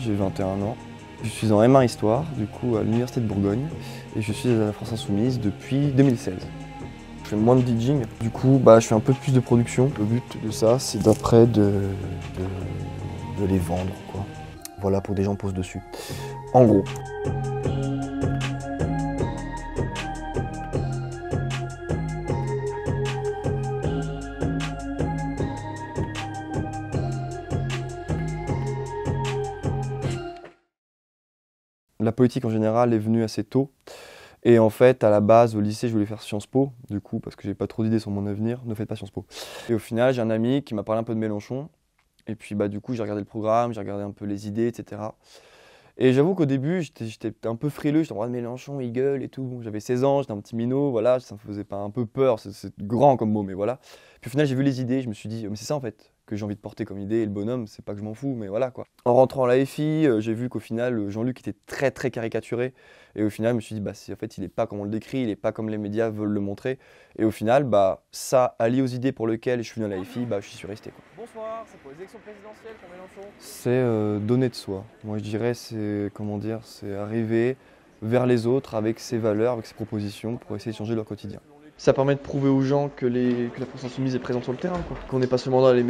j'ai 21 ans. Je suis en M1 Histoire, du coup, à l'Université de Bourgogne, et je suis à la France Insoumise depuis 2016. Je fais moins de DJing, du coup, je fais un peu plus de production. Le but de ça, c'est d'après de les vendre, quoi. Voilà, pour que des gens posent dessus. En gros. La politique en général est venue assez tôt. Et en fait, à la base, au lycée, je voulais faire Sciences Po, du coup, parce que j'ai pas trop d'idées sur mon avenir, ne faites pas Sciences Po. Et au final, j'ai un ami qui m'a parlé un peu de Mélenchon. Et puis, du coup, j'ai regardé le programme, j'ai regardé un peu les idées, etc. Et j'avoue qu'au début, j'étais un peu frileux, j'étais en mode Mélenchon, il gueule et tout. J'avais 16 ans, j'étais un petit minot, voilà, ça me faisait pas un peu peur, c'est grand comme mot, mais voilà. Puis au final, j'ai vu les idées, je me suis dit, mais c'est ça en fait, que j'ai envie de porter comme idée, et le bonhomme, c'est pas que je m'en fous, mais voilà quoi. En rentrant à la FI, j'ai vu qu'au final, Jean-Luc était très très caricaturé, et au final, je me suis dit, en fait, il est pas comme on le décrit, il est pas comme les médias veulent le montrer, et au final, ça, allié aux idées pour lesquelles je suis venu à la FI, je suis resté quoi. Bonsoir, c'est pour les élections présidentielles pour Mélenchon. C'est donner de soi. Moi je dirais c'est c'est arriver vers les autres avec ses valeurs, avec ses propositions pour essayer de changer leur quotidien. Ça permet de prouver aux gens que la France Insoumise est présente sur le terrain, quoi. Qu'on n'est pas seulement dans les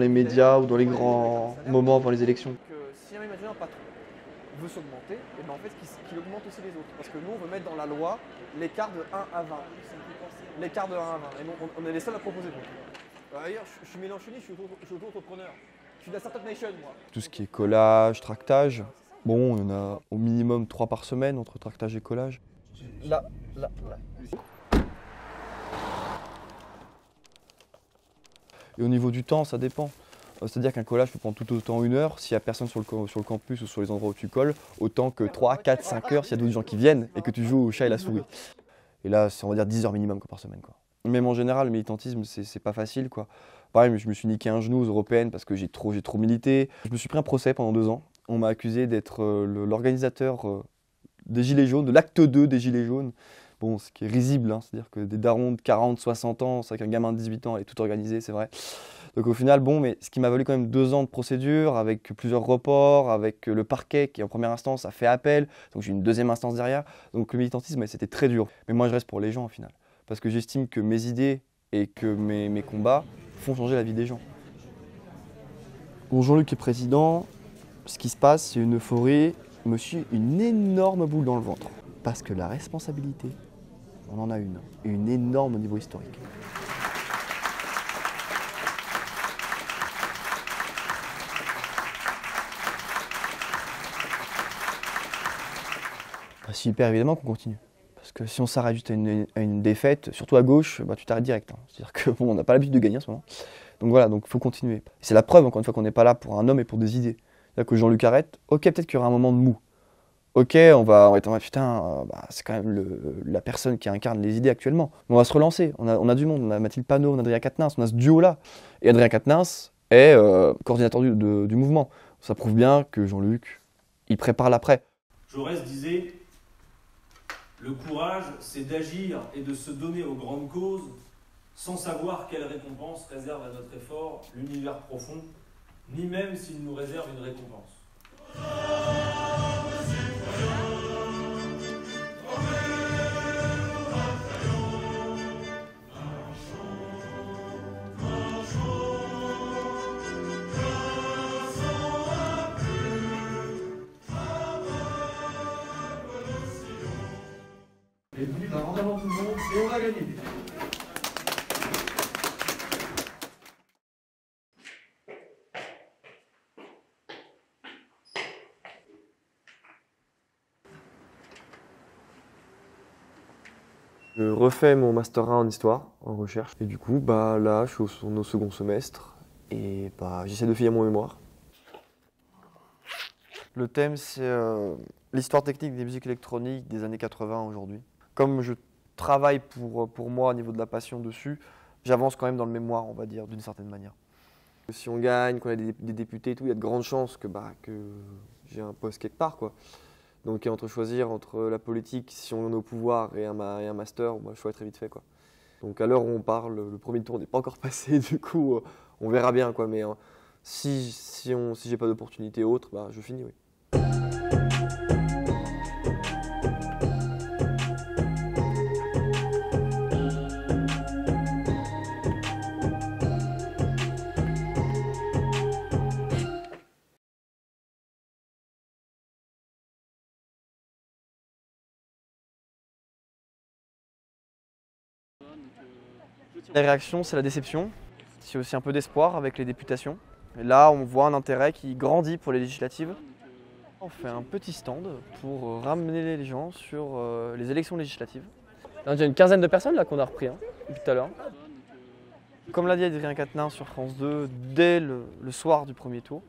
médias ou dans les grands moments avant les élections. Si jamais imaginez un patron veut s'augmenter, et en fait qu'il augmente aussi les autres. Parce que nous on veut mettre dans la loi l'écart de 1 à 20. L'écart de 1 à 20. Et nous on est les seuls à proposer. D'ailleurs, je suis mélenchoniste, je suis auto-entrepreneur. Je suis de la Startup Nation, moi. Tout ce qui est collage, tractage, bon, il y en a au minimum 3 par semaine entre tractage et collage. Là. Et au niveau du temps, ça dépend. C'est-à-dire qu'un collage peut prendre tout autant 1 heure s'il n'y a personne sur le campus ou sur les endroits où tu colles, autant que 3, 4, 5 heures s'il y a d'autres gens qui viennent et que tu joues au chat et la souris. Et là, c'est on va dire 10 heures minimum par semaine, quoi. Même en général, le militantisme, c'est pas facile, quoi. Pareil, je me suis niqué un genou aux européennes parce que j'ai trop milité. Je me suis pris un procès pendant 2 ans. On m'a accusé d'être l'organisateur des Gilets jaunes, de l'acte 2 des Gilets jaunes. Bon, ce qui est risible, hein, c'est-à-dire que des darons de 40, 60 ans, c'est qu'un gamin de 18 ans, elle est tout organisé, c'est vrai. Donc au final, mais ce qui m'a valu quand même 2 ans de procédure, avec plusieurs reports, avec le parquet qui en première instance a fait appel, donc j'ai eu une deuxième instance derrière. Donc le militantisme, c'était très dur. Mais moi, je reste pour les gens au final. Parce que j'estime que mes idées et que mes combats font changer la vie des gens. Quand Jean-Luc est président, ce qui se passe, c'est une euphorie, me suis une énorme boule dans le ventre. Parce que la responsabilité, on en a une énorme au niveau historique. Super évidemment qu'on continue. Parce que si on s'arrête juste à une défaite, surtout à gauche, tu t'arrêtes direct. Hein. C'est-à-dire que on n'a pas l'habitude de gagner en ce moment. Donc voilà, il faut continuer. C'est la preuve, encore une fois, qu'on n'est pas là pour un homme et pour des idées. C'est-à-dire que Jean-Luc arrête, ok, peut-être qu'il y aura un moment de mou. Ok, on va être en mode putain, c'est quand même la personne qui incarne les idées actuellement. Mais on va se relancer, on a du monde, on a Mathilde Panot, on a Adrien Quatennens, on a ce duo-là. Et Adrien Quatennens est coordinateur du mouvement. Ça prouve bien que Jean-Luc, il prépare l'après. Jaurès disait: le courage, c'est d'agir et de se donner aux grandes causes sans savoir quelle récompense réserve à notre effort l'univers profond, ni même s'il nous réserve une récompense. Et vous dites en avant tout le monde et on a gagné. Je refais mon Master 1 en Histoire, en recherche. Et du coup, là, je suis au second semestre. Et j'essaie de finir mon mémoire. Le thème, c'est l'histoire technique des musiques électroniques des années 80 aujourd'hui. Comme je travaille pour moi au niveau de la passion dessus, j'avance quand même dans le mémoire, on va dire, d'une certaine manière. Si on gagne, qu'on a des députés et tout, il y a de grandes chances que j'ai un poste quelque part, quoi. Donc choisir entre la politique, si on est au pouvoir, et un master, moi, je choisis très vite fait, quoi. Donc à l'heure où on parle, le premier tour n'est pas encore passé, du coup, on verra bien, quoi. Mais si j'ai pas d'opportunité autre, je finis, oui. Les réactions, c'est la déception. C'est aussi un peu d'espoir avec les députations. Et là, on voit un intérêt qui grandit pour les législatives. On fait un petit stand pour ramener les gens sur les élections législatives. Il y a une quinzaine de personnes là qu'on a repris depuis tout à l'heure. Comme l'a dit Adrien Quatennens sur France 2, dès le soir du premier tour,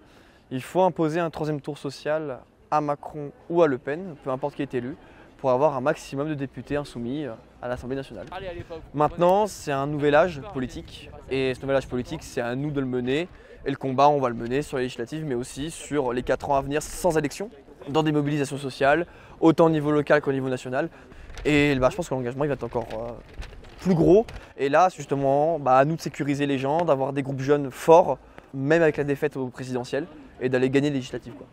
il faut imposer un troisième tour social à Macron ou à Le Pen, peu importe qui est élu, pour avoir un maximum de députés insoumis à l'Assemblée nationale. Maintenant, c'est un nouvel âge politique, et ce nouvel âge politique, c'est à nous de le mener. Et le combat, on va le mener sur les législatives, mais aussi sur les 4 ans à venir sans élection, dans des mobilisations sociales, autant au niveau local qu'au niveau national. Et je pense que l'engagement il va être encore plus gros. Et là, justement, à nous de sécuriser les gens, d'avoir des groupes jeunes forts, même avec la défaite au présidentiel, et d'aller gagner les législatives, quoi.